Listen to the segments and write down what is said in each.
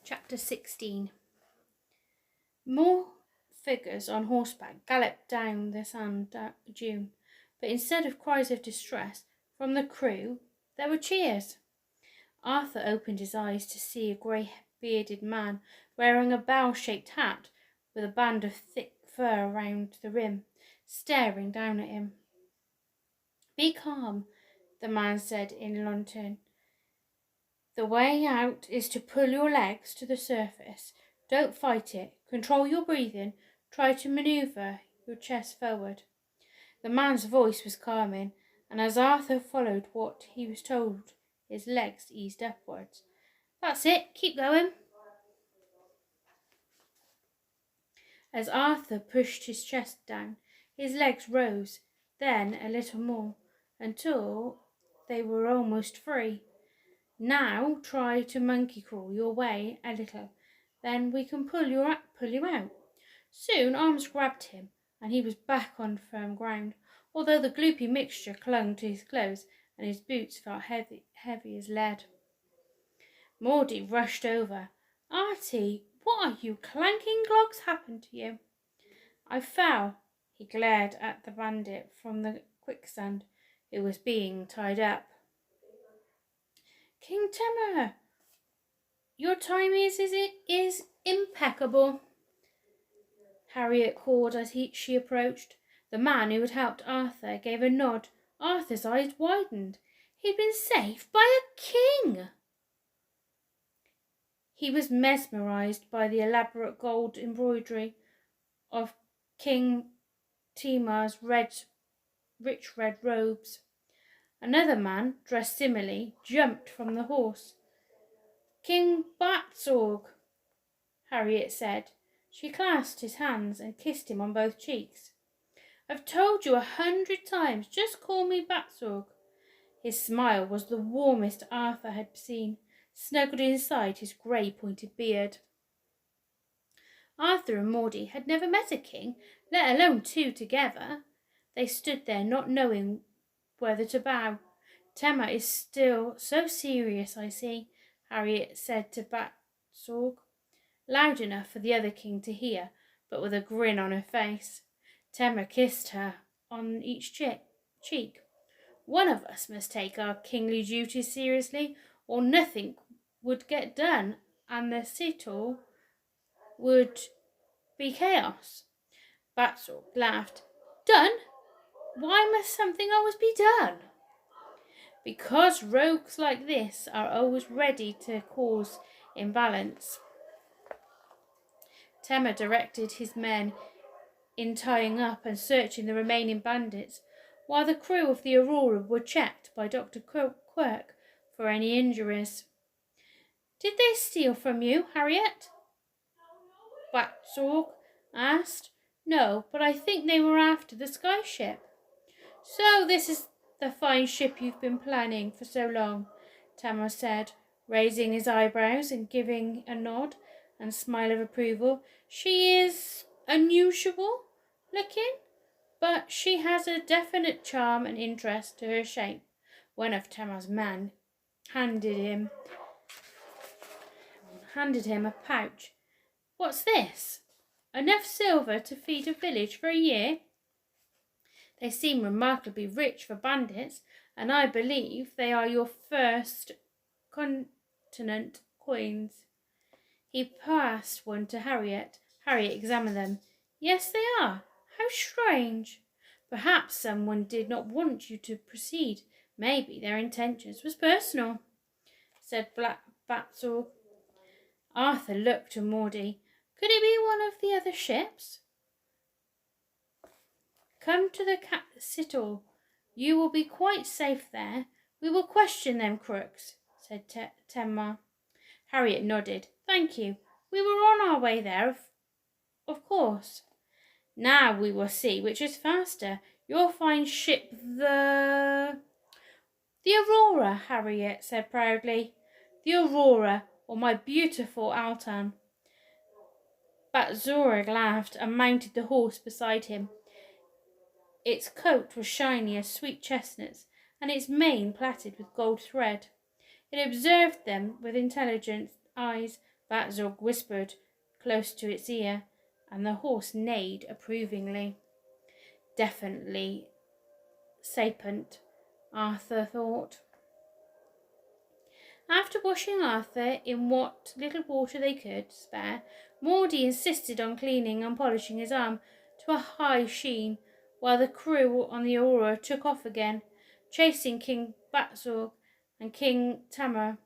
Chapter 16. More figures on horseback galloped down the sand dune, but instead of cries of distress from the crew, there were cheers. Arthur opened his eyes to see a grey-bearded man wearing a bell-shaped hat with a band of thick fur round the rim, staring down at him. "Be calm," the man said in London. "The way out is to pull your legs to the surface. Don't fight it. Control your breathing. Try to manoeuvre your chest forward." The man's voice was calming, and as Arthur followed what he was told, his legs eased upwards. "That's it. Keep going." As Arthur pushed his chest down, his legs rose, then a little more, until they were almost free. "Now try to monkey crawl your way a little, then we can pull you out." Soon arms grabbed him, and he was back on firm ground, although the gloopy mixture clung to his clothes and his boots felt heavy as lead. Maudie rushed over. "Artie, what are you clanking clogs happened to you?" "I fell." He glared at the bandit from the quicksand, who was being tied up. "King Temur, your time is impeccable," Harriet called as she approached. The man who had helped Arthur gave a nod. Arthur's eyes widened. He'd been saved by a king! He was mesmerised by the elaborate gold embroidery of King Temur's rich red robes. Another man, dressed similarly, jumped from the horse. "King Brightstorm," Harriet said. She clasped his hands and kissed him on both cheeks. "I've told you 100 times, just call me Brightstorm." His smile was the warmest Arthur had seen, snuggled inside his grey pointed beard. Arthur and Maudie had never met a king, let alone two together. They stood there not knowing whether to bow. "Temur is still so serious, I see," Harriet said to Brightstorm, loud enough for the other king to hear, but with a grin on her face. Temur kissed her on each cheek. "One of us must take our kingly duties seriously, or nothing would get done, and the citadel would be chaos." Brightstorm laughed. "Done? Why must something always be done?" "Because rogues like this are always ready to cause imbalance." Temur directed his men in tying up and searching the remaining bandits, while the crew of the Aurora were checked by Dr. Quirk for any injuries. "Did they steal from you, Harriet?" Brightstorm asked. "No, but I think they were after the sky ship." "So this is the fine ship you've been planning for so long," Temur said, raising his eyebrows and giving a nod and smile of approval. "She is unusual looking, but she has a definite charm and interest to her shape." One of Temur's men handed him a pouch. "What's this?" "Enough silver to feed a village for a year." "They seem remarkably rich for bandits, and I believe they are your first continent coins." He passed one to Harriet. Harriet examined them. "Yes, they are. How strange. Perhaps someone did not want you to proceed. Maybe their intentions was personal," said Brightstorm. Arthur looked to Maudie. "Could it be one of the other ships?" "Come to the citadel. You will be quite safe there. We will question them crooks," said Temur. Harriet nodded. "Thank you. We were on our way there, of course." "Now we will see which is faster, your fine ship, the Aurora," Harriet said proudly. "The Aurora, or my beautiful Altan." Brightstorm laughed and mounted the horse beside him. Its coat was shiny as sweet chestnuts, and its mane plaited with gold thread. It observed them with intelligent eyes, Batzorg whispered close to its ear, and the horse neighed approvingly. Definitely sapient, Arthur thought. After washing Arthur in what little water they could spare, Maudie insisted on cleaning and polishing his arm to a high sheen, while the crew on the Aurora took off again, chasing King Batzorg and King Tamar,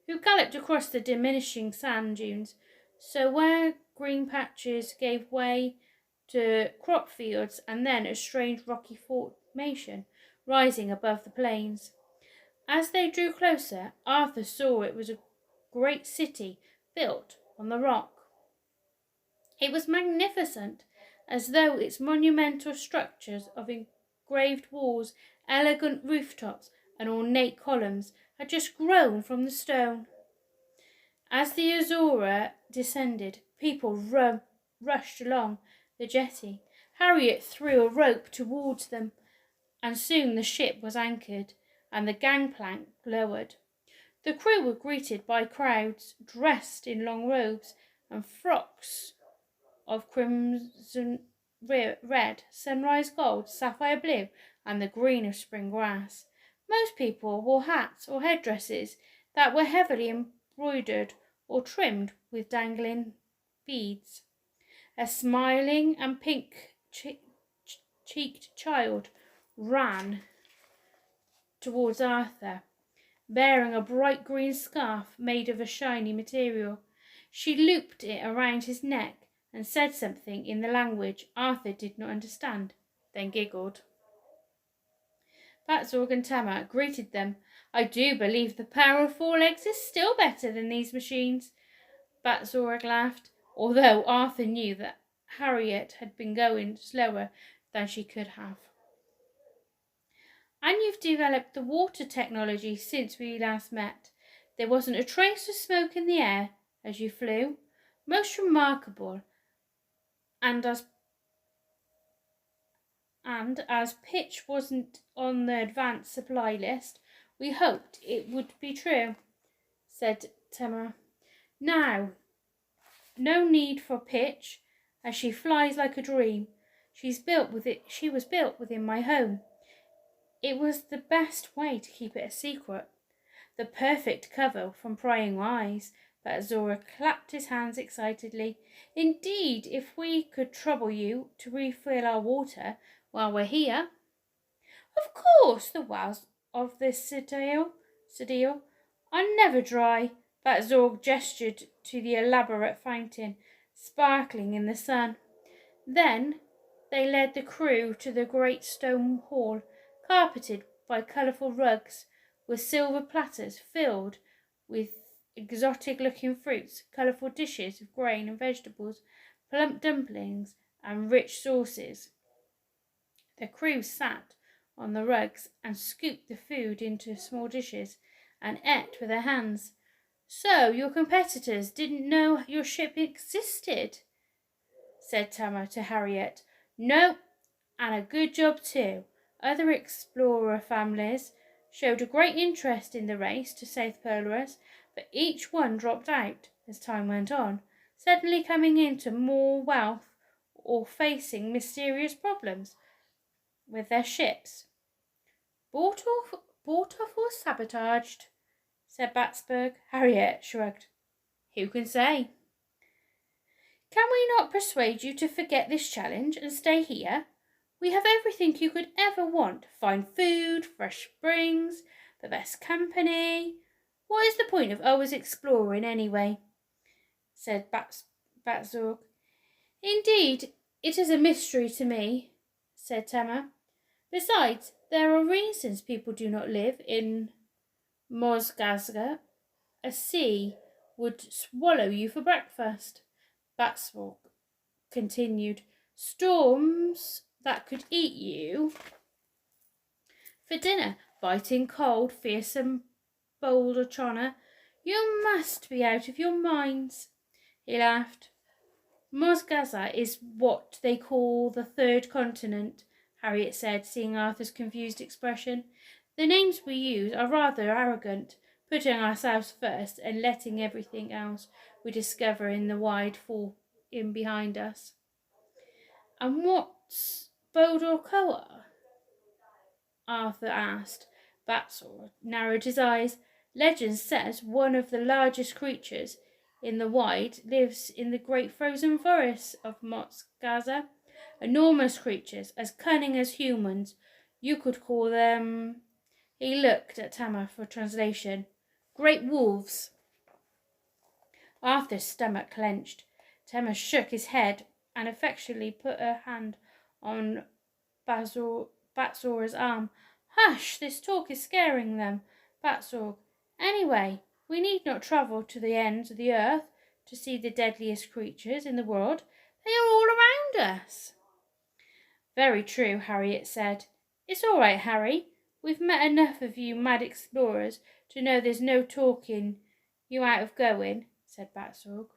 who galloped across the diminishing sand dunes, so where green patches gave way to crop fields and then a strange rocky formation rising above the plains. As they drew closer, Arthur saw it was a great city built on the rock. It was magnificent, as though its monumental structures of engraved walls, elegant rooftops, and ornate columns had just grown from the stone. As the Azora descended, people rushed along the jetty. Harriet threw a rope towards them, and soon the ship was anchored and the gangplank lowered. The crew were greeted by crowds dressed in long robes and frocks of crimson red, sunrise gold, sapphire blue, and the green of spring grass. Most people wore hats or headdresses that were heavily embroidered or trimmed with dangling beads. A smiling and pink-cheeked child ran towards Arthur, bearing a bright green scarf made of a shiny material. She looped it around his neck and said something in the language Arthur did not understand, then giggled. Batzorg and Tamar greeted them. "I do believe the power of 4 legs is still better than these machines," Batzorg laughed, although Arthur knew that Harriet had been going slower than she could have. "And you've developed the water technology since we last met. There wasn't a trace of smoke in the air as you flew. Most remarkable. And as pitch wasn't on the advanced supply list, we hoped it would be true," said Tamar. "Now, no need for pitch, as she flies like a dream. She was built within my home. It was the best way to keep it a secret. The perfect cover from prying eyes." But Zora clapped his hands excitedly. "Indeed, if we could trouble you to refill our water while we're here." "Of course, the wells of this citadel are never dry." But Zorg gestured to the elaborate fountain, sparkling in the sun. Then they led the crew to the great stone hall, carpeted by colourful rugs, with silver platters filled with exotic-looking fruits, colourful dishes of grain and vegetables, plump dumplings, and rich sauces. The crew sat on the rugs and scooped the food into small dishes and ate with their hands. "So your competitors didn't know your ship existed?" said Tamar to Harriet. "No, and a good job too. Other explorer families showed a great interest in the race to South Polaris, but each one dropped out as time went on, suddenly coming into more wealth or facing mysterious problems with their ships." Bought off or sabotaged?" said Batsburg. Harriet shrugged. "Who can say?" "Can we not persuade you to forget this challenge and stay here? We have everything you could ever want. Fine food, fresh springs, the best company. What is the point of always exploring anyway?" said Batzorg. "Indeed, it is a mystery to me," said Tamar. "Besides, there are reasons people do not live in Mosgazga. A sea would swallow you for breakfast," Batzorg continued. "Storms that could eat you for dinner. Biting cold, fearsome boulder Chona. You must be out of your minds." He laughed. "Mosgaza is what they call the third continent," Harriet said, seeing Arthur's confused expression. "The names we use are rather arrogant, putting ourselves first and letting everything else we discover in the wide fall in behind us. And what's Bodor Koa? Arthur asked. Batsor narrowed his eyes. Legend says one of the largest creatures in the wide lives in the great frozen forests of Gaza. Enormous creatures, as cunning as humans. You could call them. He looked at Tama for translation. Great wolves. Arthur's stomach clenched. Tama shook his head and affectionately put her hand on Batsor's arm. Hush, this talk is scaring them, Batsor. Anyway, we need not travel to the ends of the earth to see the deadliest creatures in the world. They are all around us. Very true, Harriet said. It's all right, Harry. We've met enough of you mad explorers to know there's no talking you out of going, said Batsorg.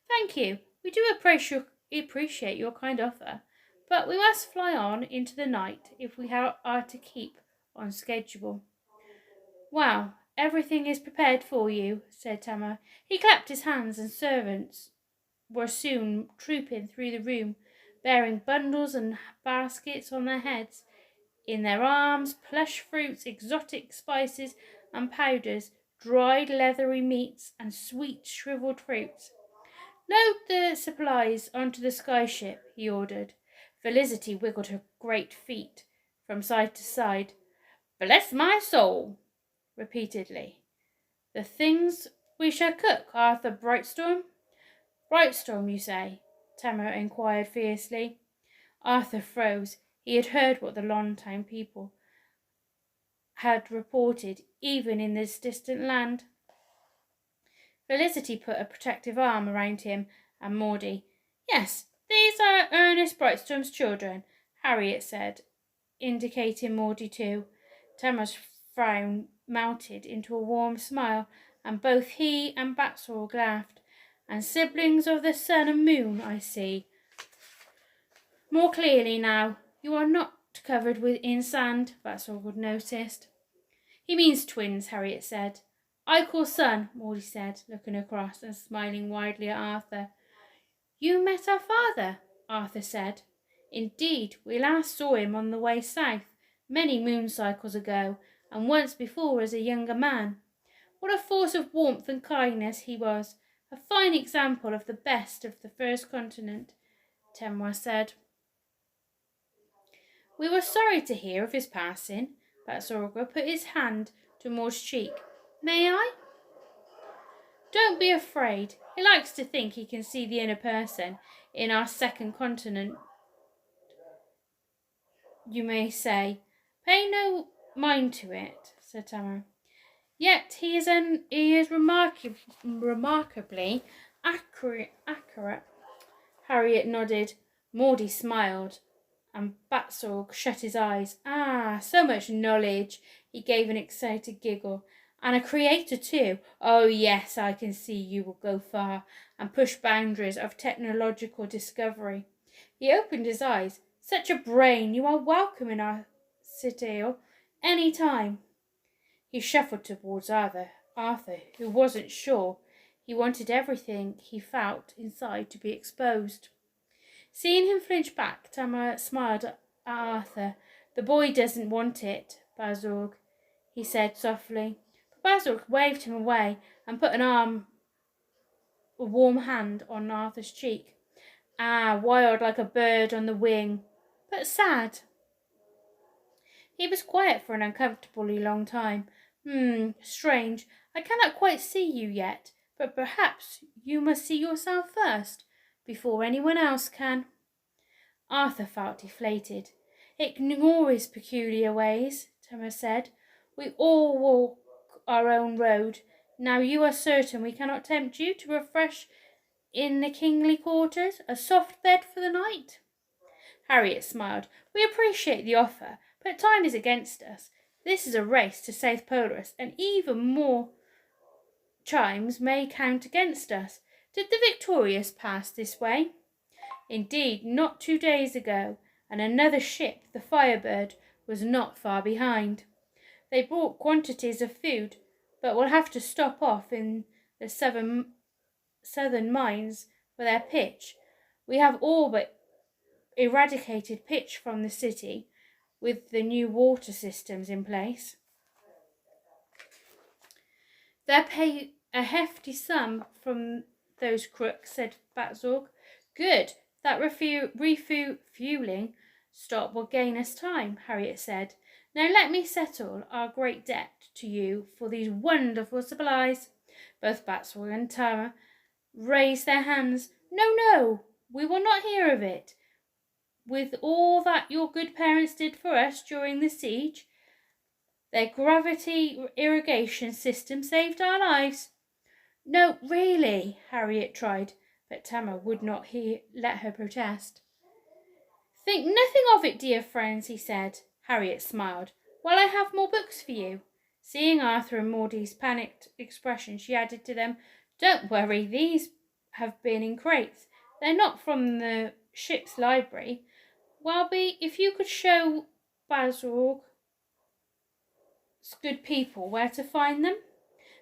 Thank you. We do appreciate your kind offer, but we must fly on into the night if we are to keep on schedule. Wow, everything is prepared for you, said Tama. He clapped his hands, and servants were soon trooping through the room, bearing bundles and baskets on their heads. In their arms, plush fruits, exotic spices and powders, dried leathery meats, and sweet shriveled fruits. Load the supplies onto the skyship, he ordered. Felicity wiggled her great feet from side to side. Bless my soul, repeatedly. The things we shall cook, Arthur Brightstorm? Brightstorm, you say? Tama inquired fiercely. Arthur froze. He had heard what the Longtown people had reported, even in this distant land. Felicity put a protective arm around him and Maudie. Yes, these are Ernest Brightstorm's children, Harriet said, indicating Maudie too. Tama's frown melted into a warm smile, and both he and Batsorg laughed. And siblings of the sun and moon, I see. More clearly now. You are not covered in sand, Batsorg noticed. He means twins, Harriet said. I call son, Maudie said, looking across and smiling widely at Arthur. You met our father, Arthur said. Indeed, we last saw him on the way south, many moon cycles ago, and once before as a younger man. What a force of warmth and kindness he was, a fine example of the best of the first continent, Tama said. We were sorry to hear of his passing. Batsorg put his hand to Maud's cheek. May I? Don't be afraid. He likes to think he can see the inner person in our second continent, you may say. Pay no mind to it, said Tama. Yet he is remarkably accurate. Harriet nodded. Maudie smiled, and Batsorg shut his eyes. Ah, so much knowledge! He gave an excited giggle. And a creator too. Oh yes, I can see you will go far and push boundaries of technological discovery. He opened his eyes. Such a brain! You are welcome in our citadel any time. He shuffled towards Arthur, who wasn't sure. He wanted everything he felt inside to be exposed. Seeing him flinch back, Tama smiled at Arthur. The boy doesn't want it, Batsorg, he said softly. Batsorg waved him away and put a warm hand on Arthur's cheek. Ah, wild like a bird on the wing, but sad. He was quiet for an uncomfortably long time. Strange. I cannot quite see you yet, but perhaps you must see yourself first, before anyone else can. Arthur felt deflated. Ignore his peculiar ways, Tama said. We all walk our own road. Now you are certain we cannot tempt you to refresh in the kingly quarters, a soft bed for the night? Harriet smiled. We appreciate the offer, but time is against us. This is a race to South Polaris, and even more chimes may count against us. Did the Victorious pass this way? Indeed, not 2 days ago, and another ship, the Firebird, was not far behind. They brought quantities of food, but we'll have to stop off in the southern mines for their pitch. We have all but eradicated pitch from the city with the new water systems in place. They'll pay a hefty sum from those crooks, said Batzorg. Good. That refueling stop will gain us time, Harriet said. Now let me settle our great debt to you for these wonderful supplies. Both Batzorg and Tama raised their hands. No, we will not hear of it. With all that your good parents did for us during the siege, their gravity irrigation system saved our lives. No, really, Harriet tried, but Tama would not let her protest. Think nothing of it, dear friends, he said. Harriet smiled. Well, I have more books for you. Seeing Arthur and Maudie's panicked expression, she added to them, Don't worry, these have been in crates. They're not from the ship's library. Welby, if you could show Batzorg's good people where to find them.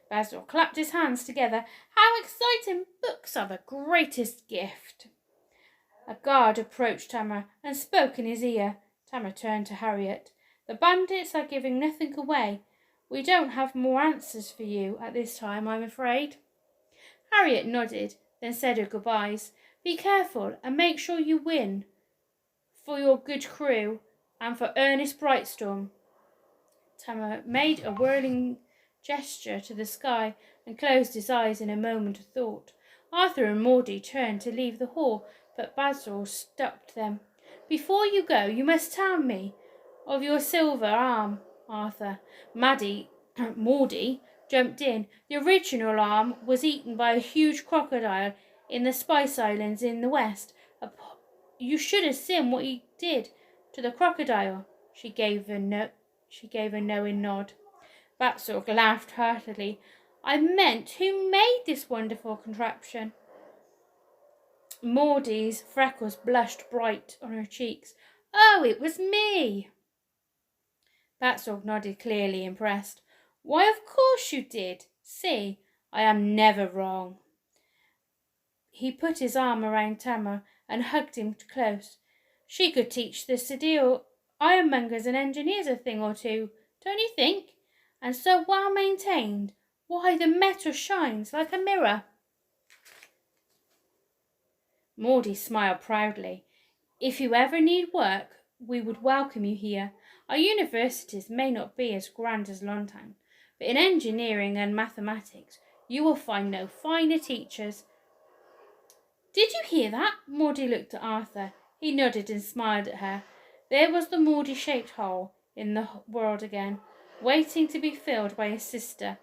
Basil clapped his hands together. How exciting! Books are the greatest gift. A guard approached Tama and spoke in his ear. Tama turned to Harriet. The bandits are giving nothing away. We don't have more answers for you at this time, I'm afraid. Harriet nodded, then said her goodbyes. Be careful and make sure you win. For your good crew and for Ernest Brightstorm. Tama made a whirling gesture to the sky and closed his eyes in a moment of thought. Arthur and Maudie turned to leave the hall, but Basil stopped them. Before you go, you must tell me of your silver arm, Arthur. Maudie jumped in. The original arm was eaten by a huge crocodile in the Spice Islands in the west. You should have seen what he did to the crocodile. She gave a knowing nod. Batzorg laughed heartily. I meant, who made this wonderful contraption? Maudie's freckles blushed bright on her cheeks. Oh, it was me. Batzorg nodded, clearly impressed. Why, of course you did. See, I am never wrong. He put his arm around Tama and hugged him close. She could teach the Sidereal ironmongers and engineers a thing or two, don't you think? And so well maintained. Why, the metal shines like a mirror. Maudie smiled proudly. If you ever need work, we would welcome you here. Our universities may not be as grand as Longtown, but in engineering and mathematics you will find no finer teachers. Did you hear that? Maudie looked at Arthur. He nodded and smiled at her. There was the Maudie-shaped hole in the world again, waiting to be filled by his sister.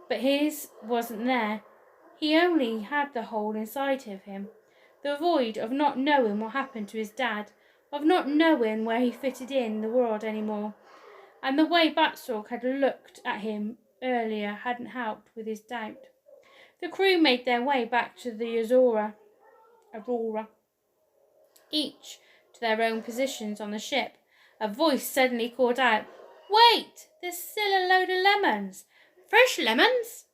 But his wasn't there. He only had the hole inside of him. The void of not knowing what happened to his dad, of not knowing where he fitted in the world anymore. And the way Batzorg had looked at him earlier hadn't helped with his doubt. The crew made their way back to the Aurora, each to their own positions on the ship. A voice suddenly called out, Wait! There's still a load of lemons. Fresh lemons?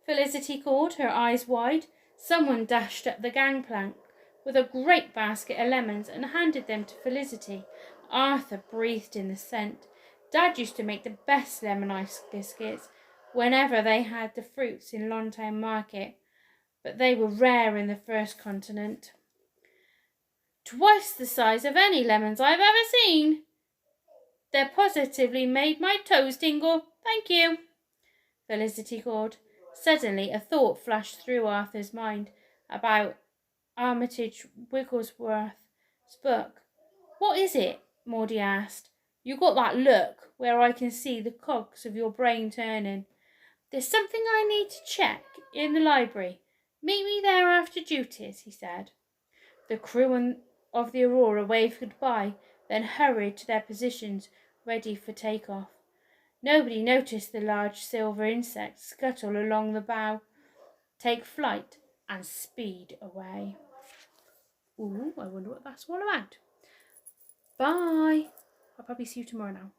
Felicity called, her eyes wide. Someone dashed up the gangplank with a great basket of lemons and handed them to Felicity. Arthur breathed in the scent. Dad used to make the best lemon ice biscuits whenever they had the fruits in Longtown Market, but they were rare in the first continent. Twice the size of any lemons I've ever seen. They positively made my toes tingle. Thank you, Felicity called. Suddenly a thought flashed through Arthur's mind about Armitage Wigglesworth's book. What is it? Maudie asked. You got that look where I can see the cogs of your brain turning. There's something I need to check in the library. Meet me there after duties, he said. The crew of the Aurora waved goodbye, then hurried to their positions, ready for takeoff. Nobody noticed the large silver insect scuttle along the bow, take flight, and speed away. Ooh, I wonder what that's all about. Bye. I'll probably see you tomorrow now.